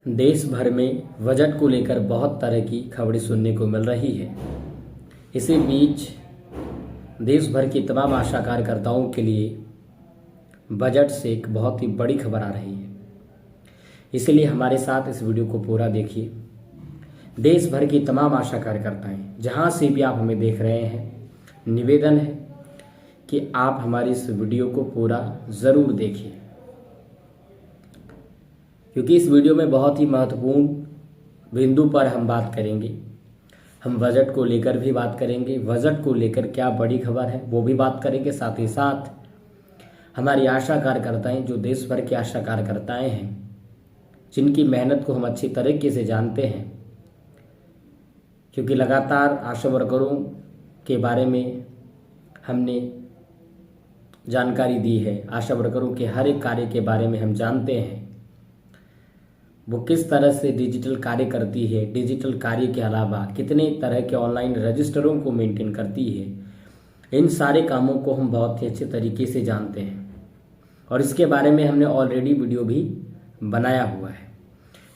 देश भर में बजट को लेकर बहुत तरह की खबरें सुनने को मिल रही है। इसी बीच देश भर के तमाम आशा कार्यकर्ताओं के लिए बजट से एक बहुत ही बड़ी खबर आ रही है। इसलिए हमारे साथ इस वीडियो को पूरा देखिए। देश भर की तमाम आशा कार्यकर्ताएं जहां से भी आप हमें देख रहे हैं, निवेदन है कि आप हमारी इस वीडियो को पूरा ज़रूर देखिए, क्योंकि इस वीडियो में बहुत ही महत्वपूर्ण बिंदु पर हम बात करेंगे। हम बजट को लेकर भी बात करेंगे, बजट को लेकर क्या बड़ी खबर है वो भी बात करेंगे। साथ ही साथ हमारी आशा कार्यकर्ताएं, जो देश भर की आशा कार्यकर्ताएं हैं, जिनकी मेहनत को हम अच्छी तरीके से जानते हैं, क्योंकि लगातार आशा वर्करों के बारे में हमने जानकारी दी है। आशा वर्करों के हर एक कार्य के बारे में हम जानते हैं, वो किस तरह से डिजिटल कार्य करती है, डिजिटल कार्य के अलावा कितने तरह के ऑनलाइन रजिस्टरों को मेंटेन करती है। इन सारे कामों को हम बहुत ही अच्छे तरीके से जानते हैं और इसके बारे में हमने ऑलरेडी वीडियो भी बनाया हुआ है।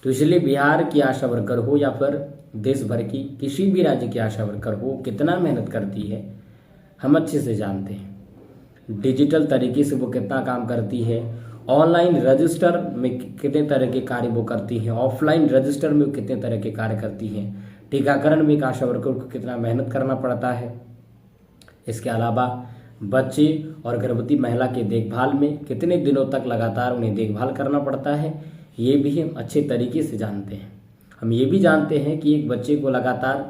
तो इसलिए बिहार की आशा वर्कर हो या फिर देश भर की किसी भी राज्य की आशा वर्कर हो, कितना मेहनत करती है हम अच्छे से जानते हैं। डिजिटल तरीके से वो कितना काम करती है, ऑनलाइन रजिस्टर में कितने तरह के कार्य वो करती हैं, ऑफलाइन रजिस्टर में कितने तरह के कार्य करती हैं, टीकाकरण में एक आशा वर्कर को कितना मेहनत करना पड़ता है। इसके अलावा बच्चे और गर्भवती महिला के देखभाल में कितने दिनों तक लगातार उन्हें देखभाल करना पड़ता है, ये भी हम अच्छे तरीके से जानते हैं। हम ये भी जानते हैं कि एक बच्चे को लगातार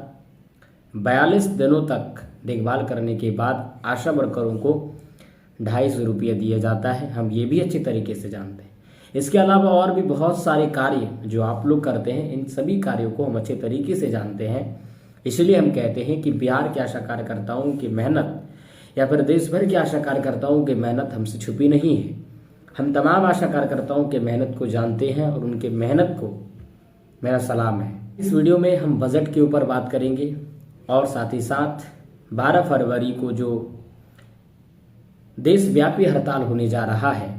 42 दिनों तक देखभाल करने के बाद आशा वर्करों को 250 रुपये दिया जाता है। हम ये भी अच्छे तरीके से जानते हैं। इसके अलावा और भी बहुत सारे कार्य जो आप लोग करते हैं, इन सभी कार्यों को हम अच्छे तरीके से जानते हैं। इसलिए हम कहते हैं कि बिहार के आशा कार्यकर्ताओं की मेहनत या फिर देश भर के आशा कार्यकर्ताओं की मेहनत हमसे छुपी नहीं है। हम तमाम आशा कार्यकर्ताओं के मेहनत को जानते हैं और उनके मेहनत को मेरा सलाम है। इस वीडियो में हम बजट के ऊपर बात करेंगे और साथ ही साथ 12 फरवरी को जो देशव्यापी हड़ताल होने जा रहा है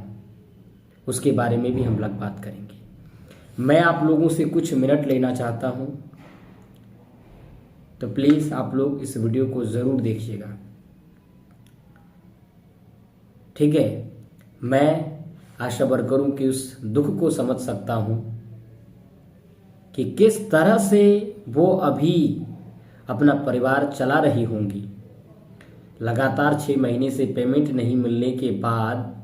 उसके बारे में भी हम लोग बात करेंगे। मैं आप लोगों से कुछ मिनट लेना चाहता हूं, तो प्लीज़ आप लोग इस वीडियो को ज़रूर देखिएगा, ठीक है। मैं आशा वर्करों के उस दुख को समझ सकता हूं कि किस तरह से वो अभी अपना परिवार चला रही होंगी। लगातार 6 महीने से पेमेंट नहीं मिलने के बाद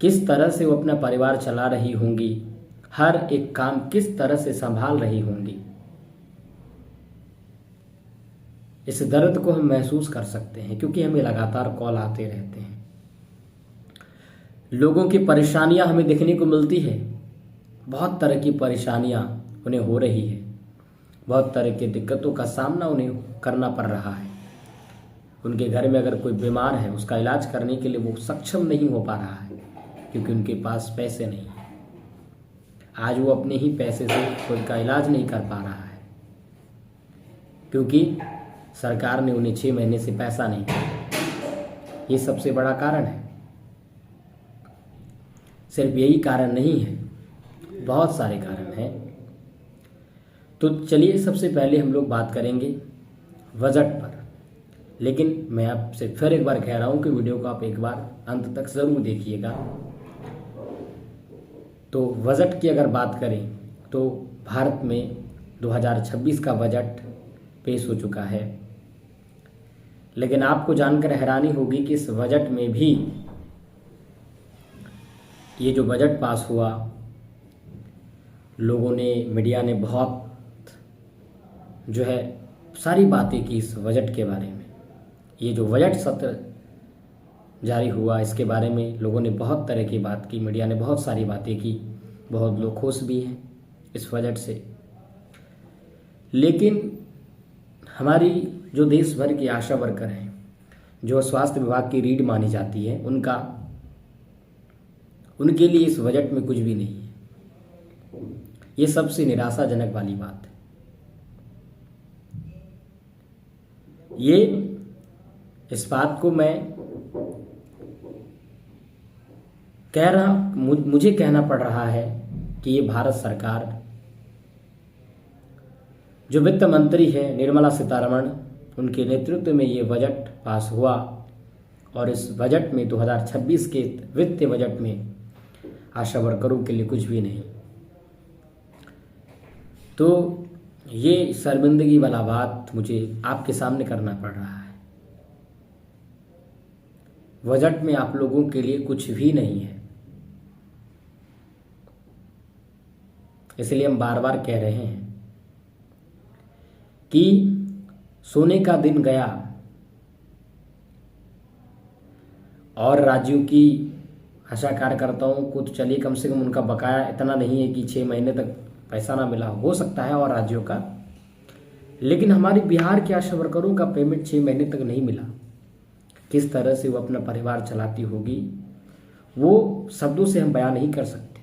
किस तरह से वो अपना परिवार चला रही होंगी, हर एक काम किस तरह से संभाल रही होंगी। इस दर्द को हम महसूस कर सकते हैं, क्योंकि हमें लगातार कॉल आते रहते हैं। लोगों की परेशानियां हमें देखने को मिलती है, बहुत तरह की परेशानियां उन्हें हो रही है, बहुत तरह की दिक्कतों का सामना उन्हें करना पड़ रहा है। उनके घर में अगर कोई बीमार है, उसका इलाज करने के लिए वो सक्षम नहीं हो पा रहा है, क्योंकि उनके पास पैसे नहीं है। आज वो अपने ही पैसे से खुद का इलाज नहीं कर पा रहा है, क्योंकि सरकार ने उन्हें 6 महीने से पैसा नहीं दिया। ये सबसे बड़ा कारण है। सिर्फ यही कारण नहीं है, बहुत सारे कारण हैं। तो चलिए सबसे पहले हम लोग बात करेंगे बजट पर। लेकिन मैं आपसे फिर एक बार कह रहा हूं कि वीडियो को आप एक बार अंत तक ज़रूर देखिएगा। तो बजट की अगर बात करें तो भारत में 2026 का बजट पेश हो चुका है। लेकिन आपको जानकर हैरानी होगी कि इस बजट में भी, ये जो बजट पास हुआ, लोगों ने, मीडिया ने बहुत जो है सारी बातें की इस बजट के बारे में। ये जो बजट सत्र जारी हुआ, इसके बारे में लोगों ने बहुत तरह की बात की, मीडिया ने बहुत सारी बातें की, बहुत लोग खुश भी हैं इस बजट से। लेकिन हमारी जो देश भर की आशा वर्कर हैं, जो स्वास्थ्य विभाग की रीढ़ मानी जाती है, उनके लिए इस बजट में कुछ भी नहीं है। ये सबसे निराशाजनक वाली बात है। ये इस बात को मैं मुझे कहना पड़ रहा है कि ये भारत सरकार, जो वित्त मंत्री है निर्मला सीतारमण, उनके नेतृत्व में ये बजट पास हुआ और इस बजट में 2026 के वित्तीय बजट में आशा वर्करों के लिए कुछ भी नहीं। तो ये शर्मिंदगी वाला बात मुझे आपके सामने करना पड़ रहा है। बजट में आप लोगों के लिए कुछ भी नहीं है, इसलिए हम बार बार कह रहे हैं कि सोने का दिन गया और राज्यों की आशा कार्यकर्ताओं को तो चलिए कम से कम उनका बकाया इतना नहीं है कि 6 महीने तक पैसा ना मिला, हो सकता है, और राज्यों का, लेकिन हमारे बिहार के आशा वर्करों का पेमेंट 6 महीने तक नहीं मिला। किस तरह से वो अपना परिवार चलाती होगी वो शब्दों से हम बयान नहीं कर सकते।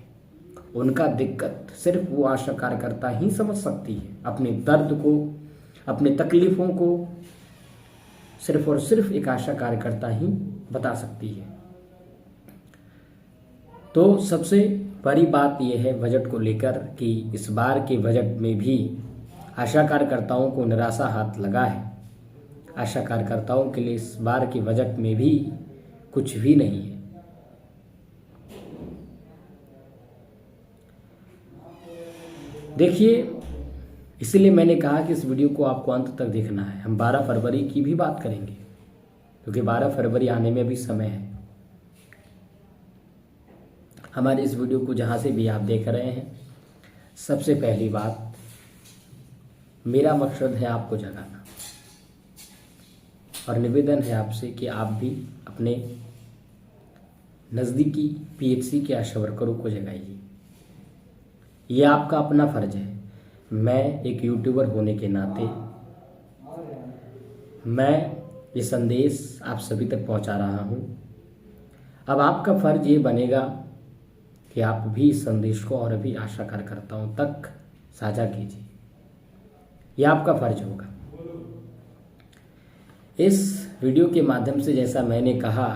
उनका दिक्कत सिर्फ वो आशा कार्यकर्ता ही समझ सकती है, अपने दर्द को, अपने तकलीफों को सिर्फ और सिर्फ एक आशा कार्यकर्ता ही बता सकती है। तो सबसे बड़ी बात यह है बजट को लेकर कि इस बार के बजट में भी आशा कार्यकर्ताओं को निराशा हाथ लगा है। आशा कार्यकर्ताओं के लिए इस बार के बजट में भी कुछ भी नहीं है। देखिए, इसीलिए मैंने कहा कि इस वीडियो को आपको अंत तक देखना है। हम 12 फरवरी की भी बात करेंगे क्योंकि 12 फरवरी आने में भी समय है। हमारे इस वीडियो को जहाँ से भी आप देख रहे हैं, सबसे पहली बात, मेरा मकसद है आपको जगाना और निवेदन है आपसे कि आप भी अपने नज़दीकी पीएचसी के आशा वर्करों को जगाइए। ये आपका अपना फर्ज है। मैं एक यूट्यूबर होने के नाते मैं ये संदेश आप सभी तक पहुंचा रहा हूं। अब आपका फर्ज ये बनेगा कि आप भी इस संदेश को और भी आशा कार्यकर्ताओं तक साझा कीजिए। यह आपका फर्ज होगा। इस वीडियो के माध्यम से, जैसा मैंने कहा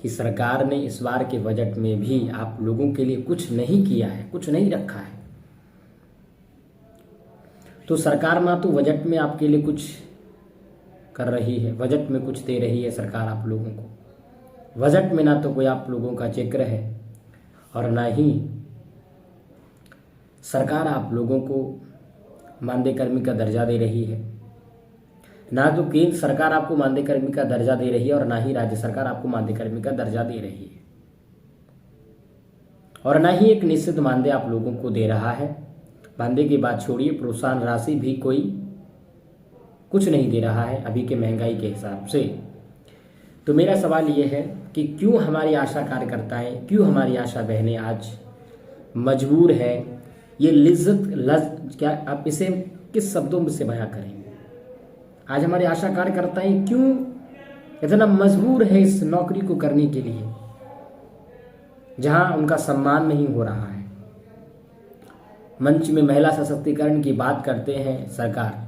कि सरकार ने इस बार के बजट में भी आप लोगों के लिए कुछ नहीं किया है, कुछ नहीं रखा है, तो सरकार ना तो बजट में आपके लिए कुछ कर रही है, बजट में कुछ दे रही है सरकार आप लोगों को। बजट में ना तो कोई आप लोगों का जिक्र है और ना ही सरकार आप लोगों को मानदेय कर्मी का दर्जा दे रही है। ना तो केंद्र सरकार आपको मानदेय कर्मी का दर्जा दे रही है और ना ही राज्य सरकार आपको मानदेय कर्मी का दर्जा दे रही है, और ना ही एक निश्चित मानदेय आप लोगों को दे रहा है। मानदेय की बात छोड़िए, प्रोत्साहन राशि भी कोई कुछ नहीं दे रहा है अभी के महंगाई के हिसाब से। तो मेरा सवाल ये है कि क्यों हमारी आशा कार्यकर्ताएं, क्यों हमारी आशा बहनें आज मजबूर है, ये क्या आप इसे किस शब्दों में से बयां करेंगे? आज हमारी आशा कार्यकर्ताएं क्यों इतना मजबूर है इस नौकरी को करने के लिए जहां उनका सम्मान नहीं हो रहा है? मंच में महिला सशक्तिकरण की बात करते हैं सरकार,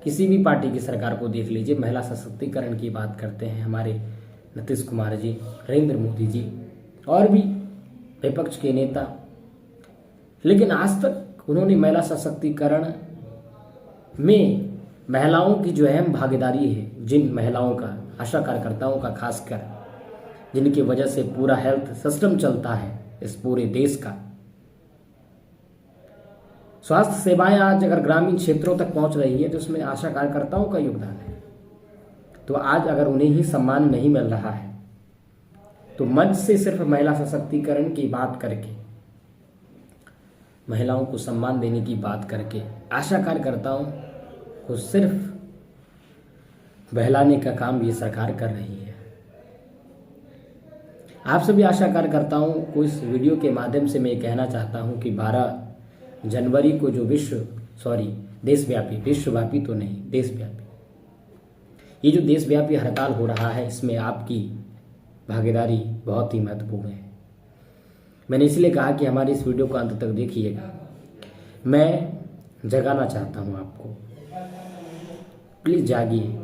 किसी भी पार्टी की सरकार को देख लीजिए, महिला सशक्तिकरण की बात करते हैं हमारे नीतीश कुमार जी, नरेंद्र मोदी जी और भी विपक्ष के नेता, लेकिन आज तक उन्होंने महिला सशक्तिकरण में महिलाओं की जो अहम भागीदारी है, जिन महिलाओं का, आशा कार्यकर्ताओं का खासकर, जिनकी वजह से पूरा हेल्थ सिस्टम चलता है इस पूरे देश का, स्वास्थ्य सेवाएं आज अगर ग्रामीण क्षेत्रों तक पहुंच रही है तो उसमें आशा कार्यकर्ताओं का योगदान है। तो आज अगर उन्हें ही सम्मान नहीं मिल रहा है तो मंच से सिर्फ महिला सशक्तिकरण की बात करके, महिलाओं को सम्मान देने की बात करके आशा कार्यकर्ताओं को सिर्फ बहलाने का काम ये सरकार कर रही है। आप सभी आशा कार्यकर्ताओं को इस वीडियो के माध्यम से मैं कहना चाहता हूं कि 12 जनवरी को जो विश्वव्यापी तो नहीं, देशव्यापी, ये जो देशव्यापी हड़ताल हो रहा है, इसमें आपकी भागीदारी बहुत ही महत्वपूर्ण है। मैंने इसलिए कहा कि हमारी इस वीडियो को अंत तक देखिएगा। मैं जगाना चाहता हूं आपको, प्लीज जागिए।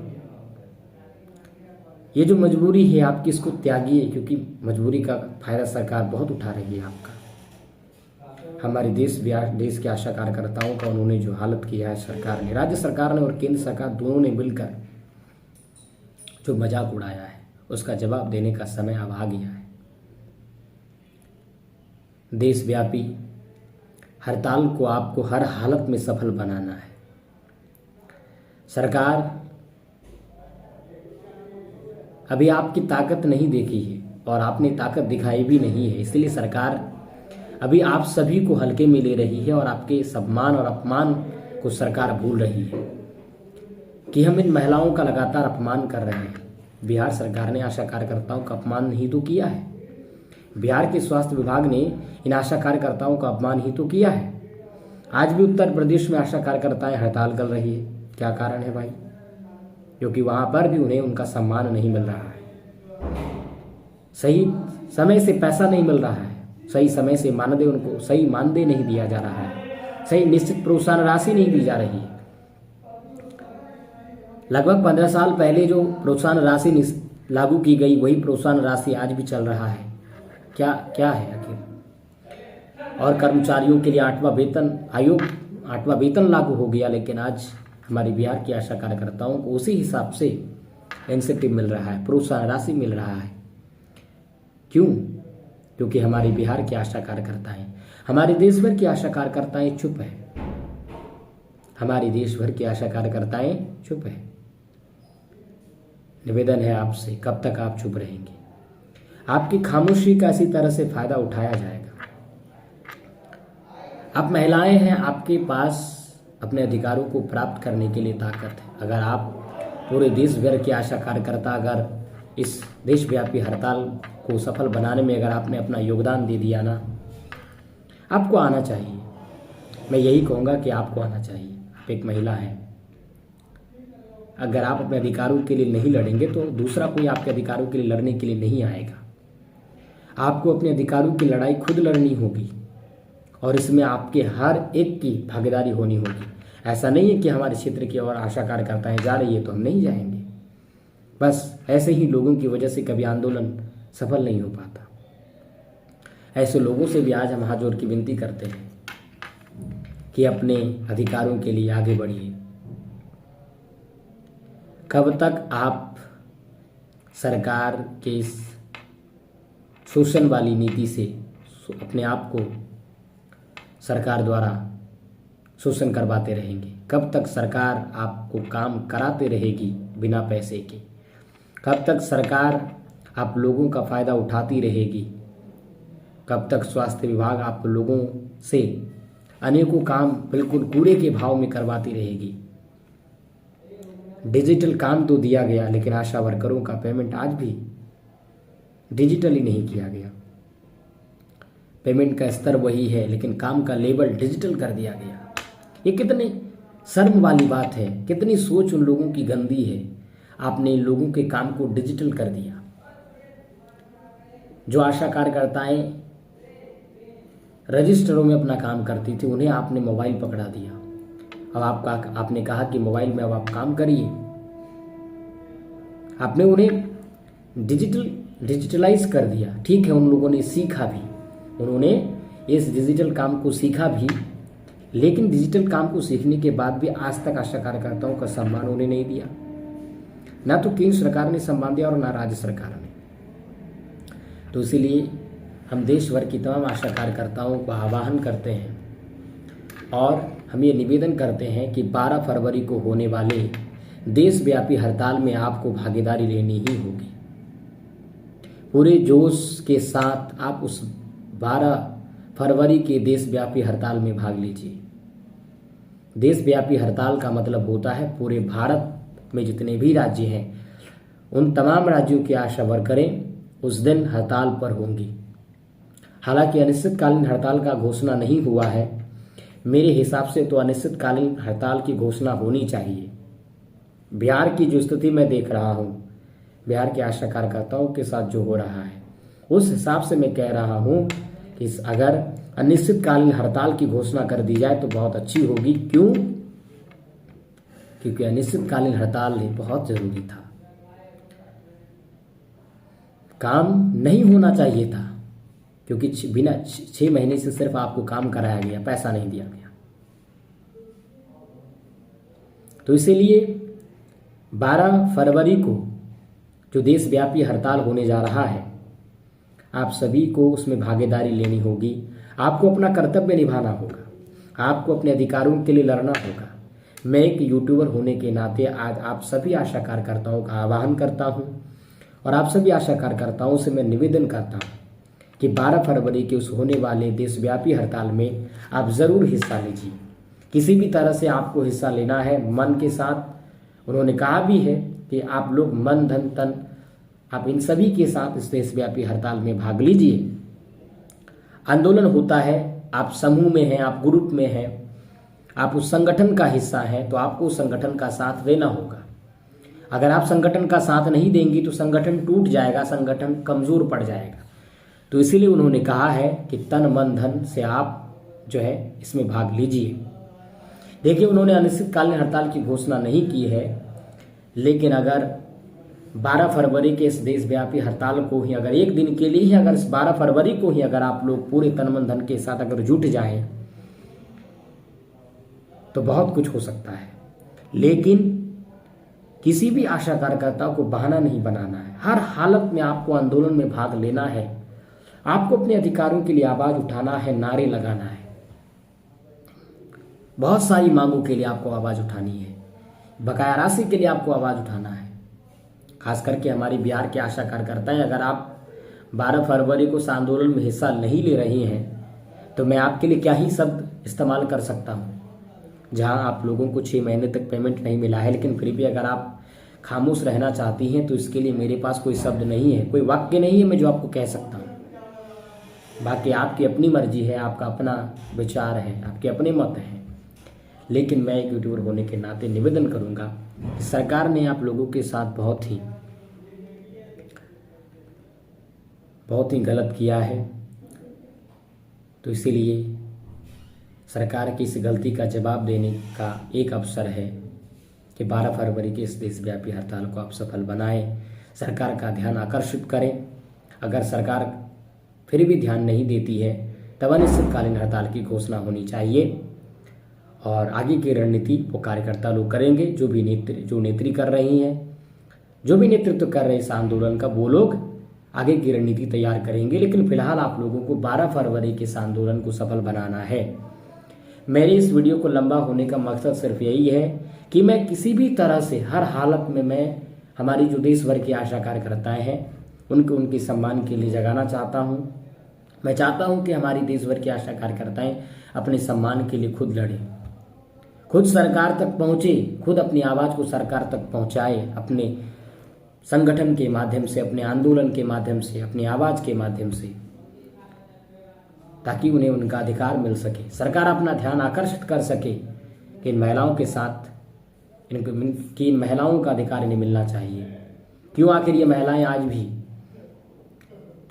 ये जो मजबूरी है आपकी, इसको त्यागिए, क्योंकि मजबूरी का फायदा सरकार बहुत उठा रही है आपका। हमारे देश के आशा कार्यकर्ताओं का उन्होंने जो हालत किया है सरकार ने, राज्य सरकार ने और केंद्र सरकार दोनों ने मिलकर जो मजाक उड़ाया है, उसका जवाब देने का समय अब आ गया है। देशव्यापी हड़ताल को आपको हर हालत में सफल बनाना है। सरकार अभी आपकी ताकत नहीं देखी है और आपने ताकत दिखाई भी नहीं है, इसलिए सरकार अभी आप सभी को हल्के में ले रही है और आपके सम्मान और अपमान को सरकार भूल रही है कि हम इन महिलाओं का लगातार अपमान कर रहे हैं। बिहार सरकार ने आशा कार्यकर्ताओं का अपमान नहीं तो किया है, बिहार के स्वास्थ्य विभाग ने इन आशा कार्यकर्ताओं का अपमान ही तो किया है। आज भी उत्तर प्रदेश में आशा कार्यकर्ताएं हड़ताल कर रही है, क्या कारण है भाई? क्योंकि वहां पर भी उन्हें उनका सम्मान नहीं मिल रहा है, सही समय से पैसा नहीं मिल रहा है, सही समय से मानदेय उनको सही मानदेय नहीं दिया जा रहा है, सही निश्चित प्रोत्साहन राशि नहीं दी जा रही है। लगभग 15 साल पहले जो प्रोत्साहन राशि लागू की गई वही प्रोत्साहन राशि आज भी चल रहा है। क्या क्या है आखिर? और कर्मचारियों के लिए 8वां वेतन लागू हो गया, लेकिन आज हमारे बिहार की आशा कार्यकर्ताओं को उसी हिसाब से इंसेंटिव मिल रहा है, प्रोत्साहन राशि मिल रहा है। क्यों? क्योंकि हमारे बिहार की आशा कार्यकर्ताएं, हमारे देश भर की आशा कार्यकर्ताएं चुप है, हमारी देश भर की आशा कार्यकर्ताएं चुप है। निवेदन है आपसे, कब तक आप चुप रहेंगे? आपकी खामोशी का इसी तरह से फायदा उठाया जाएगा। आप महिलाएं हैं, आपके पास अपने अधिकारों को प्राप्त करने के लिए ताकत है। अगर आप पूरे देश भर के आशा कार्यकर्ता अगर इस देशव्यापी हड़ताल को सफल बनाने में अगर आपने अपना योगदान दे दिया ना, आपको आना चाहिए। मैं यही कहूँगा कि आपको आना चाहिए। आप एक महिला हैं, अगर आप अपने अधिकारों के लिए नहीं लड़ेंगे तो दूसरा कोई आपके अधिकारों के लिए लड़ने के लिए नहीं आएगा। आपको अपने अधिकारों की लड़ाई खुद लड़नी होगी और इसमें आपके हर एक की भागीदारी होनी होगी। ऐसा नहीं है कि हमारे क्षेत्र की और आशा कार्यकर्ताएं जा रही है तो हम नहीं जाएंगे। बस ऐसे ही लोगों की वजह से कभी आंदोलन सफल नहीं हो पाता। ऐसे लोगों से भी आज हम हाथ जोड़ की विनती करते हैं कि अपने अधिकारों के लिए आगे बढ़िए। कब तक आप सरकार के इस शोषण वाली नीति से अपने आप को सरकार द्वारा शोषण करवाते रहेंगे? कब तक सरकार आपको काम कराते रहेगी बिना पैसे के? कब तक सरकार आप लोगों का फ़ायदा उठाती रहेगी? कब तक स्वास्थ्य विभाग आप लोगों से अनेकों काम बिल्कुल कूड़े के भाव में करवाती रहेगी? डिजिटल काम तो दिया गया, लेकिन आशा वर्करों का पेमेंट आज भी डिजिटली नहीं किया गया। पेमेंट का स्तर वही है, लेकिन काम का लेवल डिजिटल कर दिया गया। ये कितनी शर्म वाली बात है, कितनी सोच उन लोगों की गंदी है। आपने इन लोगों के काम को डिजिटल कर दिया। जो आशा कार्यकर्ताएं रजिस्टरों में अपना काम करती थी, उन्हें आपने मोबाइल पकड़ा दिया। अब आपने कहा कि मोबाइल में अब आप काम करिए। आपने उन्हें डिजिटलाइज कर दिया। ठीक है, उन लोगों ने सीखा भी, उन्होंने इस डिजिटल काम को सीखा भी, लेकिन डिजिटल काम को सीखने के बाद भी आज तक आशा कार्यकर्ताओं का सम्मान उन्हें नहीं दिया। ना तो केंद्र सरकार ने सम्मान दिया और ना राज्य सरकार ने। तो इसीलिए हम देश भर की तमाम आशा कार्यकर्ताओं को आह्वान करते हैं और हम ये निवेदन करते हैं कि 12 फरवरी को होने वाले देशव्यापी हड़ताल में आपको भागीदारी लेनी ही होगी। पूरे जोश के साथ आप उस 12 फरवरी के देशव्यापी हड़ताल में भाग लीजिए। देशव्यापी हड़ताल का मतलब होता है पूरे भारत में जितने भी राज्य हैं, उन तमाम राज्यों की आशा वर्करें उस दिन हड़ताल पर होंगी। हालांकि अनिश्चितकालीन हड़ताल का घोषणा नहीं हुआ है, मेरे हिसाब से तो अनिश्चितकालीन हड़ताल की घोषणा होनी चाहिए। बिहार की जो स्थिति मैं देख रहा हूँ, बिहार के आशा कार्यकर्ताओं के साथ जो हो रहा है, उस हिसाब से मैं कह रहा हूँ कि अगर अनिश्चितकालीन हड़ताल की घोषणा कर दी जाए तो बहुत अच्छी होगी। क्यों? क्योंकि अनिश्चितकालीन हड़ताल बहुत जरूरी था। काम नहीं होना चाहिए था, क्योंकि बिना 6 महीने से सिर्फ आपको काम कराया गया, पैसा नहीं दिया गया। तो इसीलिए 12 फरवरी को जो देशव्यापी हड़ताल होने जा रहा है, आप सभी को उसमें भागीदारी लेनी होगी। आपको अपना कर्तव्य निभाना होगा, आपको अपने अधिकारों के लिए लड़ना होगा। मैं एक यूट्यूबर होने के नाते आज आप सभी आशा कार्यकर्ताओं का आह्वान करता हूं और आप सभी आशा कार्यकर्ताओं से मैं निवेदन करता हूं कि 12 फरवरी के उस होने वाले देशव्यापी हड़ताल में आप ज़रूर हिस्सा लीजिए। किसी भी तरह से आपको हिस्सा लेना है मन के साथ। उन्होंने कहा भी है कि आप लोग मन धन तन आप इन सभी के साथ इस देशव्यापी हड़ताल में भाग लीजिए। आंदोलन होता है, आप समूह में हैं, आप ग्रुप में हैं, आप उस संगठन का हिस्सा हैं, तो आपको उस संगठन का साथ देना होगा। अगर आप संगठन का साथ नहीं देंगी तो संगठन टूट जाएगा, संगठन कमज़ोर पड़ जाएगा। तो इसीलिए उन्होंने कहा है कि तन मन धन से आप जो है इसमें भाग लीजिए। देखिए, उन्होंने अनिश्चितकालीन हड़ताल की घोषणा नहीं की है, लेकिन अगर 12 फरवरी के इस देशव्यापी हड़ताल को ही अगर एक दिन के लिए ही अगर इस 12 फरवरी को ही अगर आप लोग पूरे तन मन धन के साथ अगर जुट जाएं तो बहुत कुछ हो सकता है। लेकिन किसी भी आशा कार्यकर्ता को बहाना नहीं बनाना है। हर हालत में आपको आंदोलन में भाग लेना है, आपको अपने अधिकारों के लिए आवाज उठाना है, नारे लगाना है। बहुत सारी मांगों के लिए आपको आवाज उठानी है, बकाया राशि के लिए आपको आवाज उठाना है। खास करके हमारी बिहार के आशा कार्यकर्ताएं, अगर आप 12 फरवरी को इस आंदोलन में हिस्सा नहीं ले रही हैं तो मैं आपके लिए क्या ही शब्द इस्तेमाल कर सकता हूं। जहां आप लोगों को 6 महीने तक पेमेंट नहीं मिला है, लेकिन फिर भी अगर आप खामोश रहना चाहती हैं तो इसके लिए मेरे पास कोई शब्द नहीं है, कोई वाक्य नहीं है मैं जो आपको कह सकता हूं। बाकी आपकी अपनी मर्जी है, आपका अपना विचार है, आपके अपने मत हैं। लेकिन मैं एक यूट्यूबर होने के नाते निवेदन करूंगा, सरकार ने आप लोगों के साथ बहुत ही गलत किया है। तो इसीलिए सरकार की इस गलती का जवाब देने का एक अवसर है कि 12 फरवरी के इस देशव्यापी हड़ताल को आप सफल बनाएं, सरकार का ध्यान आकर्षित करें। अगर सरकार फिर भी ध्यान नहीं देती है तब अनिश्चितकालीन हड़ताल की घोषणा होनी चाहिए और आगे की रणनीति वो कार्यकर्ता लोग करेंगे। जो नेत्री कर रही हैं, जो भी नेतृत्व कर रहे हैं इस आंदोलन का, वो लोग आगे की रणनीति तैयार करेंगे। लेकिन फिलहाल आप लोगों को 12 फरवरी के इस आंदोलन को सफल बनाना है। मेरे इस वीडियो को लंबा होने का मकसद सिर्फ यही है कि मैं किसी भी तरह से हर हालत में मैं हमारी जो देश भर की आशा कार्यकर्ताएं हैं उनके सम्मान के लिए जगाना चाहता हूं। मैं चाहता हूं कि हमारी देश भर की आशा कार्यकर्ताएं अपने सम्मान के लिए खुद लड़ें, खुद सरकार तक पहुंचे, खुद अपनी आवाज को सरकार तक पहुंचाए, अपने संगठन के माध्यम से, अपने आंदोलन के माध्यम से, अपनी आवाज के माध्यम से, ताकि उन्हें उनका अधिकार मिल सके, सरकार अपना ध्यान आकर्षित कर सके कि इन महिलाओं के साथ इन महिलाओं का अधिकार इन्हें मिलना चाहिए। क्यों आखिर ये महिलाएं आज भी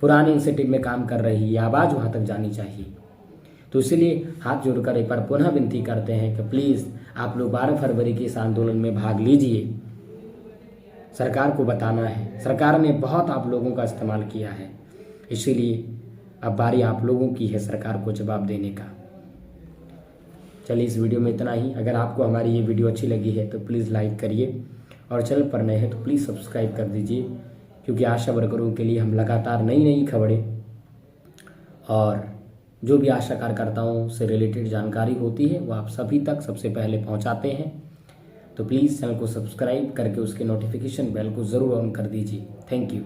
पुराने इंस्टीट्यूट में काम कर रही है, आवाज वहां तक जानी चाहिए। तो इसलिए हाथ जोड़कर एक बार पुनः विनती करते हैं कि प्लीज़ आप लोग 12 फरवरी के इस आंदोलन में भाग लीजिए। सरकार को बताना है, सरकार ने बहुत आप लोगों का इस्तेमाल किया है, इसीलिए अब बारी आप लोगों की है सरकार को जवाब देने का। चलिए, इस वीडियो में इतना ही। अगर आपको हमारी ये वीडियो अच्छी लगी है तो प्लीज़ लाइक करिए और चैनल पर नए हैं तो प्लीज़ सब्सक्राइब कर दीजिए, क्योंकि आशा वर्करों के लिए हम लगातार नई नई खबरें और जो भी आशा कार्यकर्ताओं से रिलेटेड जानकारी होती है वो आप सभी तक सबसे पहले पहुंचाते हैं। तो प्लीज़ चैनल को सब्सक्राइब करके उसके नोटिफिकेशन बेल को ज़रूर ऑन कर दीजिए। Thank you.